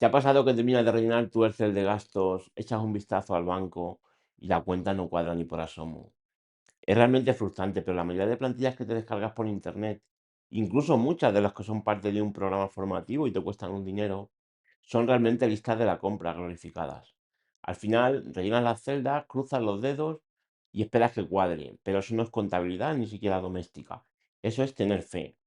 ¿Te ha pasado que terminas de rellenar tu Excel de gastos, echas un vistazo al banco y la cuenta no cuadra ni por asomo? Es realmente frustrante, pero la mayoría de plantillas que te descargas por internet, incluso muchas de las que son parte de un programa formativo y te cuestan un dinero, son realmente listas de la compra glorificadas. Al final, rellenas las celdas, cruzas los dedos y esperas que cuadre, pero eso no es contabilidad ni siquiera doméstica. Eso es tener fe.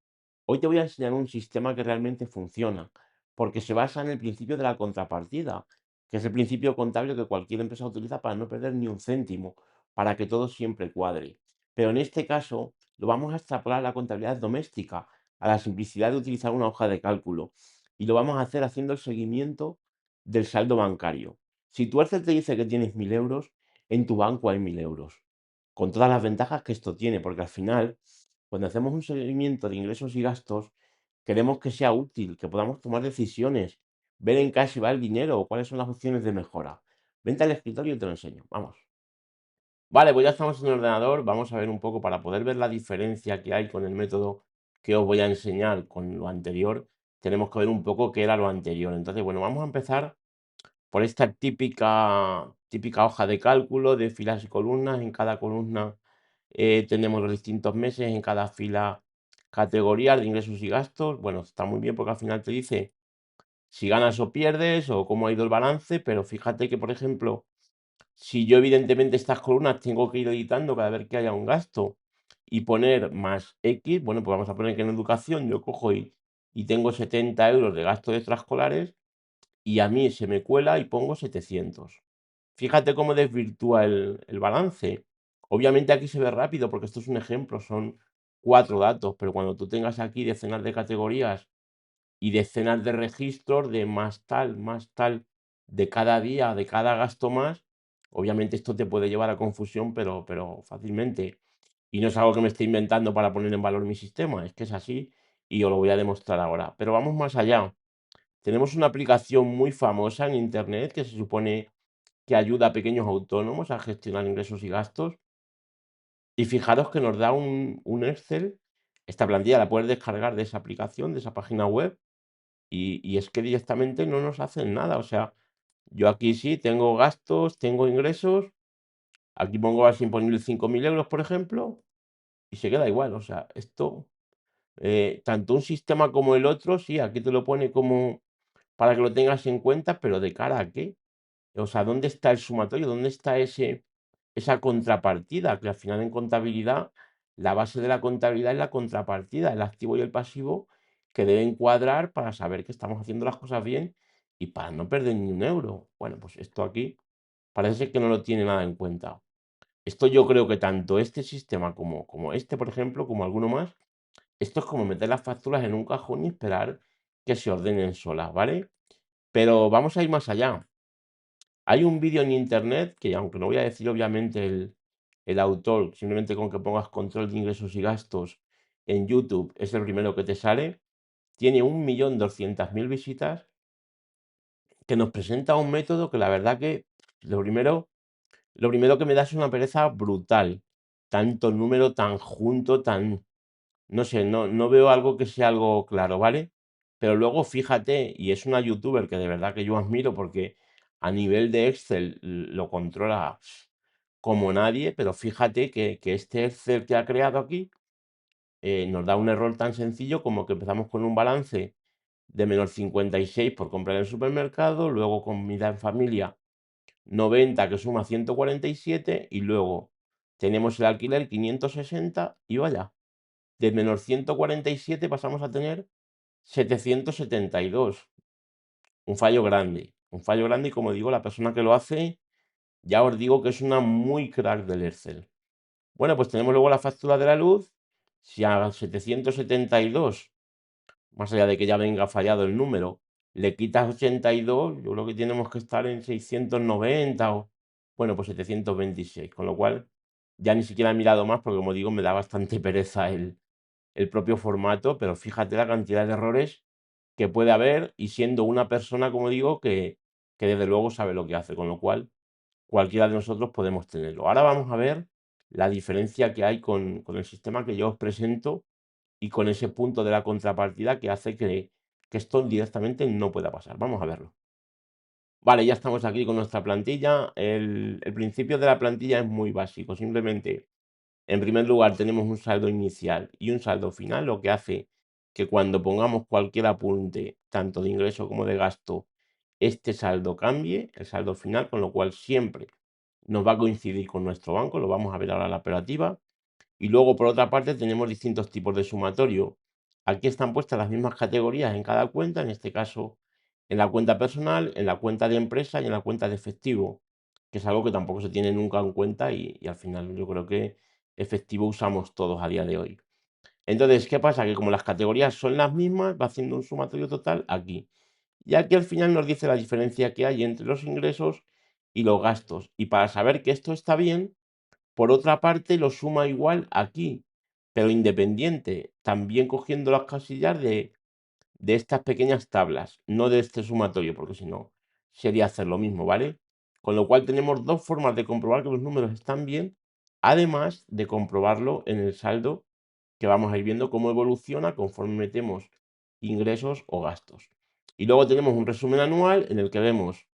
Hoy te voy a enseñar un sistema que realmente funciona, porque se basa en el principio de la contrapartida, que es el principio contable que cualquier empresa utiliza para no perder ni un céntimo, para que todo siempre cuadre. Pero en este caso lo vamos a extrapolar a la contabilidad doméstica, a la simplicidad de utilizar una hoja de cálculo, y lo vamos a hacer haciendo el seguimiento del saldo bancario. Si tu Excel te dice que tienes 1.000 euros, en tu banco hay 1.000 euros, con todas las ventajas que esto tiene, porque al final cuando hacemos un seguimiento de ingresos y gastos, queremos que sea útil, que podamos tomar decisiones, ver en qué si va el dinero o cuáles son las opciones de mejora. Vente al escritorio y te lo enseño. Vamos. Vale, pues ya estamos en el ordenador. Vamos a ver un poco para poder ver la diferencia que hay con el método que os voy a enseñar con lo anterior. Tenemos que ver un poco qué era lo anterior. Entonces, bueno, vamos a empezar por esta típica hoja de cálculo de filas y columnas. En cada columna tenemos los distintos meses, en cada fila categorías de ingresos y gastos. Bueno, está muy bien porque al final te dice si ganas o pierdes o cómo ha ido el balance, pero fíjate que, por ejemplo, si yo evidentemente estas columnas tengo que ir editando cada vez que haya un gasto y poner más X, bueno, pues vamos a poner que en educación yo cojo y tengo 70 euros de gasto de extraescolares y a mí se me cuela y pongo 700. Fíjate cómo desvirtúa el balance. Obviamente aquí se ve rápido porque esto es un ejemplo, son 4 datos, pero cuando tú tengas aquí decenas de categorías y decenas de registros de más tal, de cada día, de cada gasto más, obviamente esto te puede llevar a confusión, pero fácilmente. Y no es algo que me esté inventando para poner en valor mi sistema, es que es así y os lo voy a demostrar ahora. Pero vamos más allá. Tenemos una aplicación muy famosa en Internet que se supone que ayuda a pequeños autónomos a gestionar ingresos y gastos. Y fijaros que nos da un Excel. Esta plantilla la puedes descargar de esa aplicación, de esa página web, y es que directamente no nos hacen nada. O sea, yo aquí sí tengo gastos, tengo ingresos, aquí pongo así imponible 5.000 euros, por ejemplo, y se queda igual. O sea, esto, tanto un sistema como el otro, sí, aquí te lo pone como para que lo tengas en cuenta, pero ¿de cara a qué? O sea, ¿dónde está el sumatorio? ¿Dónde está esa contrapartida? Que al final en contabilidad, la base de la contabilidad es la contrapartida, el activo y el pasivo que deben cuadrar para saber que estamos haciendo las cosas bien y para no perder ni un euro. Bueno, pues esto aquí parece ser que no lo tiene nada en cuenta. Esto yo creo que tanto este sistema como este, por ejemplo, como alguno más, esto es como meter las facturas en un cajón y esperar que se ordenen solas, ¿vale? Pero vamos a ir más allá. Hay un vídeo en internet que, aunque no voy a decir obviamente el autor, simplemente con que pongas control de ingresos y gastos en YouTube, es el primero que te sale, tiene 1.200.000 visitas, que nos presenta un método que la verdad que lo primero, lo primero que me da es una pereza brutal. Tanto número tan junto, tan, no sé, no veo algo que sea algo claro, ¿vale? Pero luego fíjate, y es una youtuber que de verdad que yo admiro porque a nivel de Excel lo controla como nadie, pero fíjate que este Excel que ha creado aquí nos da un error tan sencillo como que empezamos con un balance de -56 por comprar en el supermercado, luego comida en familia 90 que suma 147 y luego tenemos el alquiler 560 y vaya. De -147 pasamos a tener 772. Un fallo grande y como digo, la persona que lo hace, ya os digo que es una muy crack del Excel. Bueno, pues tenemos luego la factura de la luz. Si a 772, más allá de que ya venga fallado el número, le quitas 82, yo creo que tenemos que estar en 690 o, bueno, pues 726, con lo cual ya ni siquiera he mirado más porque, como digo, me da bastante pereza el propio formato, pero fíjate la cantidad de errores que puede haber y siendo una persona, como digo, que desde luego sabe lo que hace, con lo cual cualquiera de nosotros podemos tenerlo. Ahora vamos a ver la diferencia que hay con el sistema que yo os presento y con ese punto de la contrapartida que hace que esto directamente no pueda pasar. Vamos a verlo. Vale, ya estamos aquí con nuestra plantilla. El principio de la plantilla es muy básico. Simplemente, en primer lugar, tenemos un saldo inicial y un saldo final, lo que hace que cuando pongamos cualquier apunte, tanto de ingreso como de gasto, este saldo cambie, el saldo final, con lo cual siempre nos va a coincidir con nuestro banco. Lo vamos a ver ahora en la operativa. Y luego, por otra parte, tenemos distintos tipos de sumatorio. Aquí están puestas las mismas categorías en cada cuenta, en este caso en la cuenta personal, en la cuenta de empresa y en la cuenta de efectivo, que es algo que tampoco se tiene nunca en cuenta y al final yo creo que efectivo usamos todos a día de hoy. Entonces, ¿qué pasa? Que como las categorías son las mismas, va haciendo un sumatorio total aquí. Y aquí al final nos dice la diferencia que hay entre los ingresos y los gastos. Y para saber que esto está bien, por otra parte, lo suma igual aquí, pero independiente, también cogiendo las casillas de estas pequeñas tablas, no de este sumatorio, porque si no, sería hacer lo mismo, ¿vale? Con lo cual tenemos dos formas de comprobar que los números están bien, además de comprobarlo en el saldo, que vamos a ir viendo cómo evoluciona conforme metemos ingresos o gastos. Y luego tenemos un resumen anual en el que vemos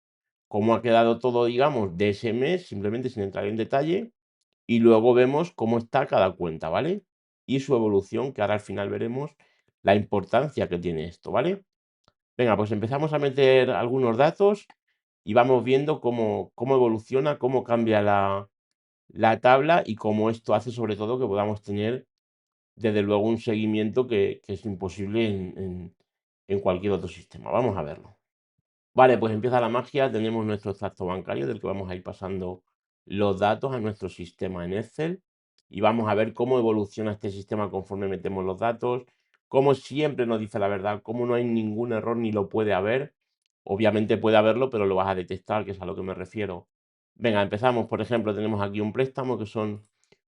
cómo ha quedado todo, digamos, de ese mes, simplemente sin entrar en detalle, y luego vemos cómo está cada cuenta, ¿vale? Y su evolución, que ahora al final veremos la importancia que tiene esto, ¿vale? Venga, pues empezamos a meter algunos datos y vamos viendo cómo evoluciona, cómo cambia la tabla y cómo esto hace sobre todo que podamos tener desde luego un seguimiento que es imposible en cualquier otro sistema. Vamos a verlo. Vale, pues empieza la magia. Tenemos nuestro extracto bancario del que vamos a ir pasando los datos a nuestro sistema en Excel y vamos a ver cómo evoluciona este sistema conforme metemos los datos, cómo siempre nos dice la verdad, cómo no hay ningún error ni lo puede haber. Obviamente puede haberlo, pero lo vas a detectar, que es a lo que me refiero. Venga, empezamos. Por ejemplo, tenemos aquí un préstamo que son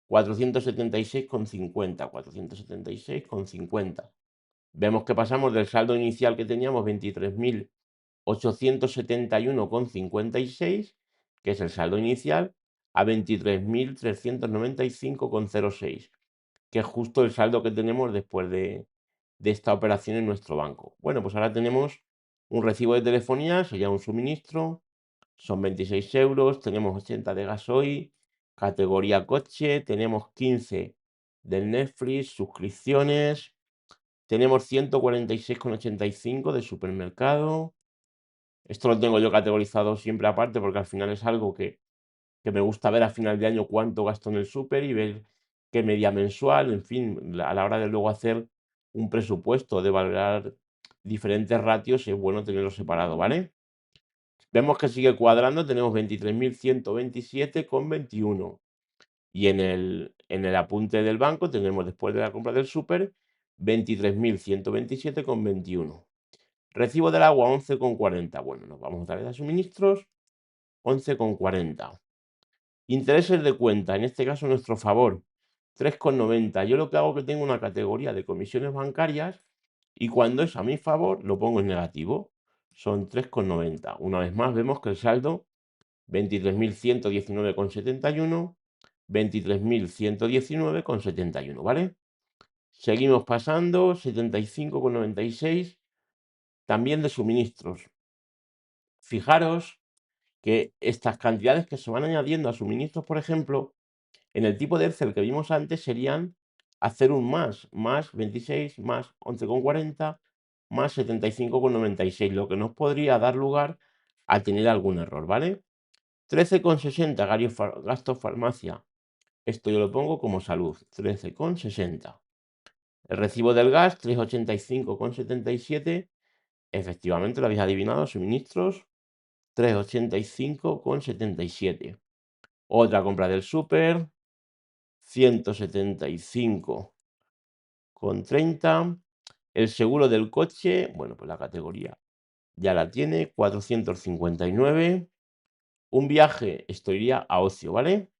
476,50. 476,50. Vemos que pasamos del saldo inicial que teníamos, 23.871,56, que es el saldo inicial, a 23.395,06, que es justo el saldo que tenemos después de esta operación en nuestro banco. Bueno, pues ahora tenemos un recibo de telefonía, sería un suministro, son 26 euros, tenemos 80 de gasoil, categoría coche, tenemos 15 del Netflix, suscripciones, tenemos 146,85 de supermercado. Esto lo tengo yo categorizado siempre aparte porque al final es algo que me gusta ver a final de año cuánto gasto en el súper y ver qué media mensual, en fin, a la hora de luego hacer un presupuesto, de valorar diferentes ratios, es bueno tenerlo separado, ¿vale? Vemos que sigue cuadrando, tenemos 23.127,21. Y en el apunte del banco tenemos, después de la compra del súper, 23.127,21. Recibo del agua, 11,40. Bueno, nos vamos otra vez a suministros, 11,40. Intereses de cuenta, en este caso a nuestro favor, 3,90. Yo lo que hago es que tengo una categoría de comisiones bancarias y cuando es a mi favor lo pongo en negativo. Son 3,90. Una vez más vemos que el saldo 23.119,71, 23.119,71, ¿vale? Seguimos pasando, 75,96, también de suministros. Fijaros que estas cantidades que se van añadiendo a suministros, por ejemplo, en el tipo de Excel que vimos antes serían hacer un más 26, más 11,40, más 75,96, lo que nos podría dar lugar a tener algún error, ¿vale? 13,60 gastos farmacia. Esto yo lo pongo como salud, 13,60. El recibo del gas, 385,77. Efectivamente, lo habéis adivinado, suministros, 385,77. Otra compra del súper, 175,30. El seguro del coche, bueno, pues la categoría ya la tiene, 459. Un viaje, esto iría a ocio, ¿vale?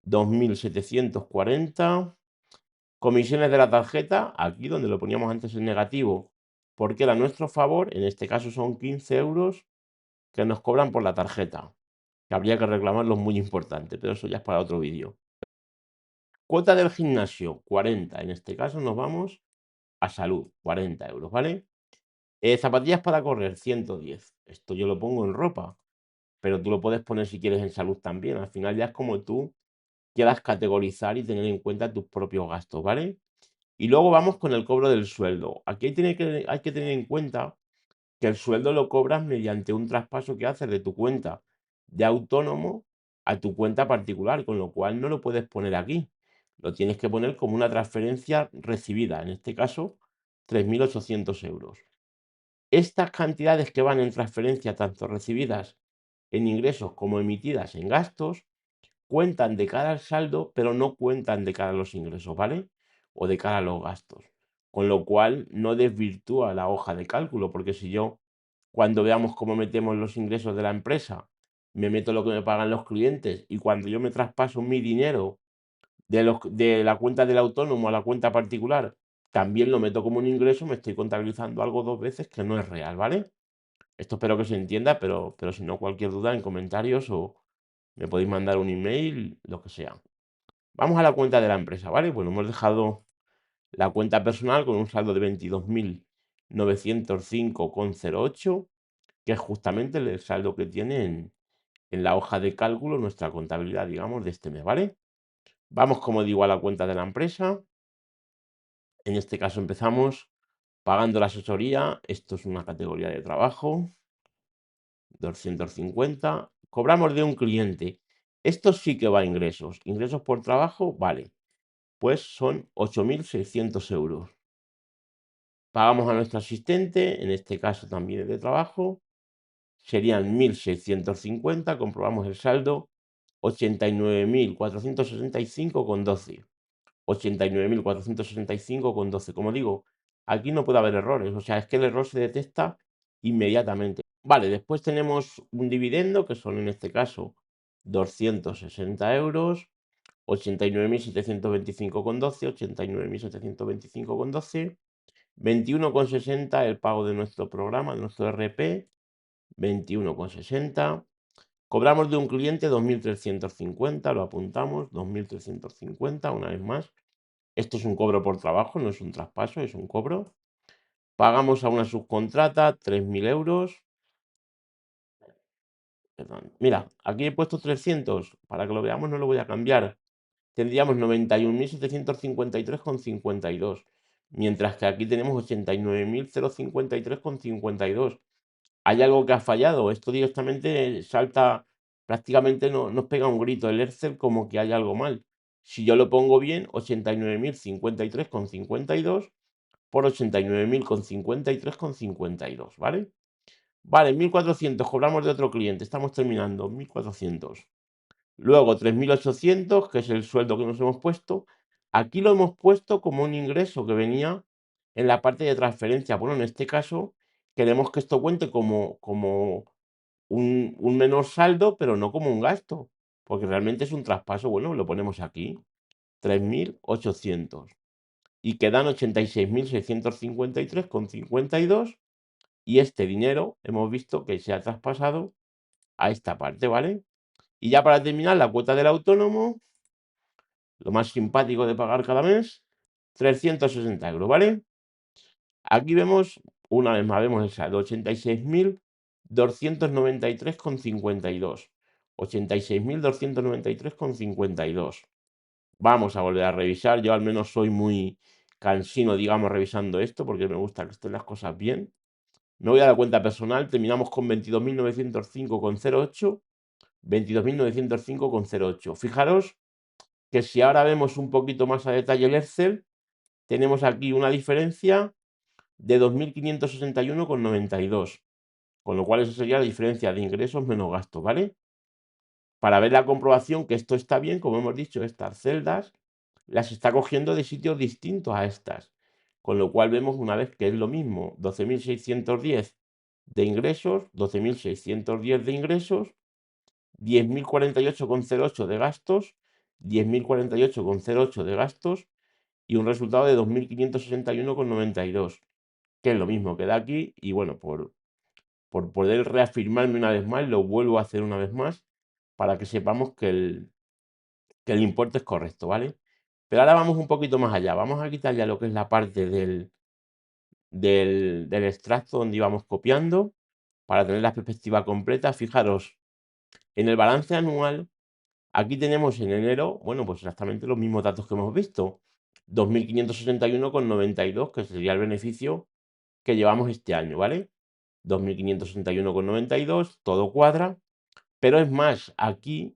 2.740. Comisiones de la tarjeta, aquí donde lo poníamos antes en negativo, porque era a nuestro favor, en este caso son 15 euros que nos cobran por la tarjeta, que habría que reclamarlo, muy importante, pero eso ya es para otro vídeo. Cuota del gimnasio, 40, en este caso nos vamos a salud, 40 euros, ¿vale? Zapatillas para correr, 110, esto yo lo pongo en ropa, pero tú lo puedes poner si quieres en salud también. Al final ya es como tú quieras categorizar y tener en cuenta tus propios gastos, ¿vale? Y luego vamos con el cobro del sueldo. Aquí hay que tener en cuenta que el sueldo lo cobras mediante un traspaso que haces de tu cuenta de autónomo a tu cuenta particular, con lo cual no lo puedes poner aquí. Lo tienes que poner como una transferencia recibida, en este caso 3.800 euros. Estas cantidades que van en transferencia, tanto recibidas en ingresos como emitidas en gastos, cuentan de cara al saldo, pero no cuentan de cara a los ingresos, ¿vale? O de cara a los gastos. Con lo cual no desvirtúa la hoja de cálculo, porque si yo, cuando veamos cómo metemos los ingresos de la empresa, me meto lo que me pagan los clientes y cuando yo me traspaso mi dinero de la cuenta del autónomo a la cuenta particular, también lo meto como un ingreso, me estoy contabilizando algo dos veces que no es real, ¿vale? Esto espero que se entienda, pero si no, cualquier duda en comentarios o me podéis mandar un email, lo que sea. Vamos a la cuenta de la empresa, ¿vale? Bueno, hemos dejado la cuenta personal con un saldo de 22.905,08, que es justamente el saldo que tiene en la hoja de cálculo nuestra contabilidad, digamos, de este mes, ¿vale? Vamos, como digo, a la cuenta de la empresa. En este caso empezamos pagando la asesoría. Esto es una categoría de trabajo. 250. Cobramos de un cliente. Esto sí que va a ingresos. Ingresos por trabajo, vale. Pues son 8.600 euros. Pagamos a nuestro asistente, en este caso también es de trabajo. Serían 1.650. Comprobamos el saldo. 89.465,12. 89.465,12. Como digo, aquí no puede haber errores. O sea, es que el error se detecta inmediatamente. Vale, después tenemos un dividendo, que son en este caso 260 euros, 89.725,12, 89.725,12, 21,60 el pago de nuestro programa, de nuestro RP, 21,60. Cobramos de un cliente 2.350, lo apuntamos, 2.350, una vez más. Esto es un cobro por trabajo, no es un traspaso, es un cobro. Pagamos a una subcontrata 3.000 euros. Perdón. Mira, aquí he puesto 300, para que lo veamos no lo voy a cambiar. Tendríamos 91.753,52, mientras que aquí tenemos 89.053,52. Hay algo que ha fallado, esto directamente salta, prácticamente nos pega un grito el Excel como que hay algo mal. Si yo lo pongo bien, 89.053,52 por 89.053,52, ¿vale? Vale, 1.400 cobramos de otro cliente, estamos terminando, 1.400. Luego 3.800, que es el sueldo que nos hemos puesto. Aquí lo hemos puesto como un ingreso que venía en la parte de transferencia. Bueno, en este caso queremos que esto cuente como un menor saldo, pero no como un gasto, porque realmente es un traspaso. Bueno, lo ponemos aquí, 3.800. Y quedan 86.653,52. Y este dinero hemos visto que se ha traspasado a esta parte, ¿vale? Y ya para terminar, la cuota del autónomo, lo más simpático de pagar cada mes, 360 euros, ¿vale? Aquí vemos, una vez más, vemos el saldo, 86.293,52. 86.293,52. Vamos a volver a revisar. Yo al menos soy muy cansino, digamos, revisando esto, porque me gusta que estén las cosas bien. Me voy a la cuenta personal, terminamos con 22.905,08. 22.905,08. Fijaros que si ahora vemos un poquito más a detalle el Excel, tenemos aquí una diferencia de 2.561,92, con lo cual esa sería la diferencia de ingresos menos gastos, ¿vale? Para ver la comprobación que esto está bien, como hemos dicho, estas celdas las está cogiendo de sitios distintos a estas, con lo cual vemos una vez que es lo mismo, 12.610 de ingresos, 12.610 de ingresos, 10.048,08 de gastos, 10.048,08 de gastos y un resultado de 2.561,92, que es lo mismo que da aquí. Y bueno, por poder reafirmarme una vez más, lo vuelvo a hacer una vez más para que sepamos que el importe es correcto, ¿vale? Pero ahora vamos un poquito más allá. Vamos a quitar ya lo que es la parte del extracto donde íbamos copiando para tener la perspectiva completa. Fijaros, En el balance anual, aquí tenemos en enero, bueno, pues exactamente los mismos datos que hemos visto. 2.561,92, que sería el beneficio que llevamos este año, ¿vale? 2.561,92, todo cuadra. Pero es más, aquí,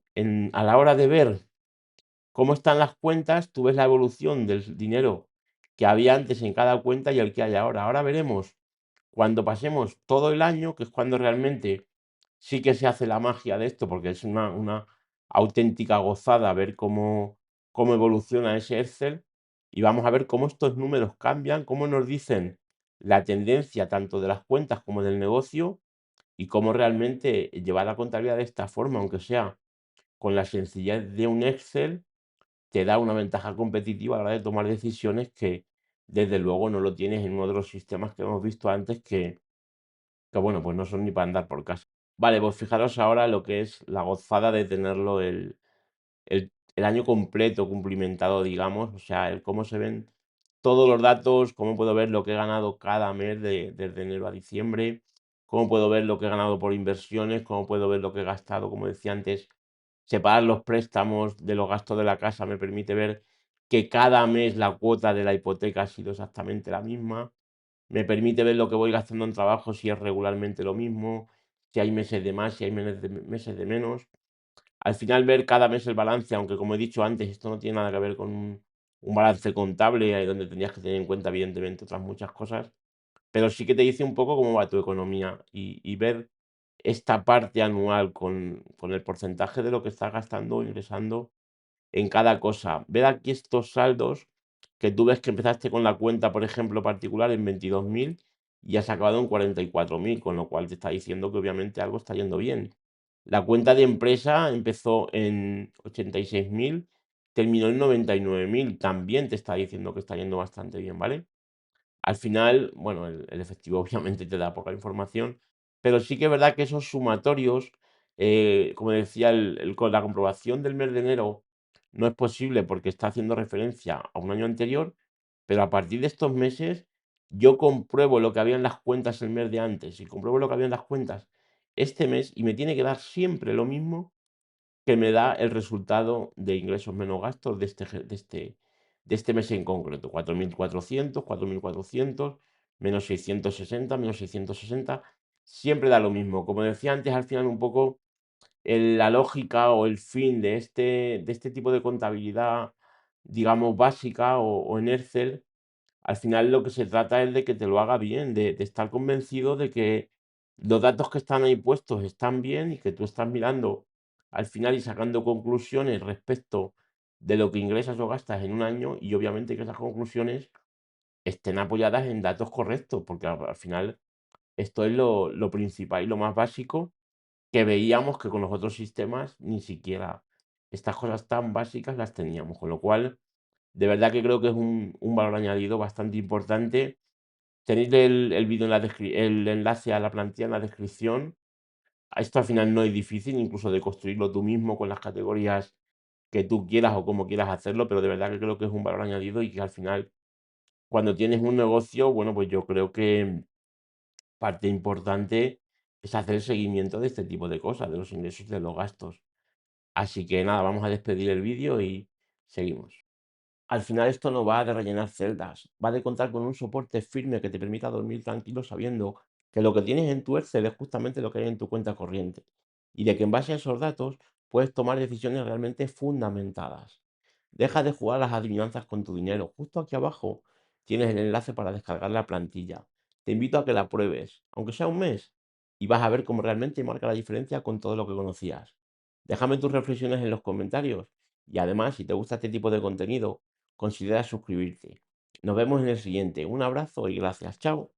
a la hora de ver cómo están las cuentas, tú ves la evolución del dinero que había antes en cada cuenta y el que hay ahora. Ahora veremos cuando pasemos todo el año, que es cuando realmente sí que se hace la magia de esto, porque es una auténtica gozada ver cómo evoluciona ese Excel, y vamos a ver cómo estos números cambian, cómo nos dicen la tendencia tanto de las cuentas como del negocio, y cómo realmente llevar la contabilidad de esta forma, aunque sea con la sencillez de un Excel, te da una ventaja competitiva a la hora de tomar decisiones que, desde luego, no lo tienes en uno de los sistemas que hemos visto antes que bueno, pues no son ni para andar por casa. Vale, pues fijaros ahora lo que es la gozada de tenerlo el año completo cumplimentado, digamos, o sea, el cómo se ven todos los datos, cómo puedo ver lo que he ganado cada mes desde enero a diciembre, cómo puedo ver lo que he ganado por inversiones, cómo puedo ver lo que he gastado, como decía antes, separar los préstamos de los gastos de la casa me permite ver que cada mes la cuota de la hipoteca ha sido exactamente la misma, me permite ver lo que voy gastando en trabajo, si es regularmente lo mismo, si hay meses de más, si hay meses de menos. Al final ver cada mes el balance, aunque como he dicho antes, esto no tiene nada que ver con un balance contable, ahí donde tendrías que tener en cuenta, evidentemente, otras muchas cosas, pero sí que te dice un poco cómo va tu economía y ver esta parte anual con el porcentaje de lo que estás gastando o ingresando en cada cosa. Ver aquí estos saldos que tú ves que empezaste con la cuenta, por ejemplo, particular en 22.000 y has acabado en 44.000, con lo cual te está diciendo que obviamente algo está yendo bien. La cuenta de empresa empezó en 86.000, terminó en 99.000, también te está diciendo que está yendo bastante bien, ¿vale? Al final, bueno, el efectivo obviamente te da poca información, pero sí que es verdad que esos sumatorios, como decía, con la comprobación del mes de enero no es posible porque está haciendo referencia a un año anterior, pero a partir de estos meses yo compruebo lo que había en las cuentas el mes de antes y compruebo lo que había en las cuentas este mes y me tiene que dar siempre lo mismo que me da el resultado de ingresos menos gastos de este mes en concreto, 4.400, -660, siempre da lo mismo. Como decía antes, al final un poco la lógica o el fin de este tipo de contabilidad, digamos, básica o en Excel, al final lo que se trata es de que te lo haga bien, de estar convencido de que los datos que están ahí puestos están bien y que tú estás mirando al final y sacando conclusiones respecto de lo que ingresas o gastas en un año, y obviamente que esas conclusiones estén apoyadas en datos correctos, porque al final esto es lo principal y lo más básico, que veíamos que con los otros sistemas ni siquiera estas cosas tan básicas las teníamos, con lo cual de verdad que creo que es un valor añadido bastante importante. Tenéis el vídeo el enlace a la plantilla en la descripción. Esto al final no es difícil, incluso de construirlo tú mismo con las categorías que tú quieras o como quieras hacerlo, pero de verdad que creo que es un valor añadido y que al final, cuando tienes un negocio, bueno, pues yo creo que parte importante es hacer el seguimiento de este tipo de cosas, de los ingresos y de los gastos. Así que nada, vamos a despedir el vídeo y seguimos. Al final esto no va de rellenar celdas, va de contar con un soporte firme que te permita dormir tranquilo sabiendo que lo que tienes en tu Excel es justamente lo que hay en tu cuenta corriente y de que en base a esos datos puedes tomar decisiones realmente fundamentadas. Deja de jugar a las adivinanzas con tu dinero. Justo aquí abajo tienes el enlace para descargar la plantilla. Te invito a que la pruebes, aunque sea un mes, y vas a ver cómo realmente marca la diferencia con todo lo que conocías. Déjame tus reflexiones en los comentarios y además, si te gusta este tipo de contenido, considera suscribirte. Nos vemos en el siguiente. Un abrazo y gracias. Chao.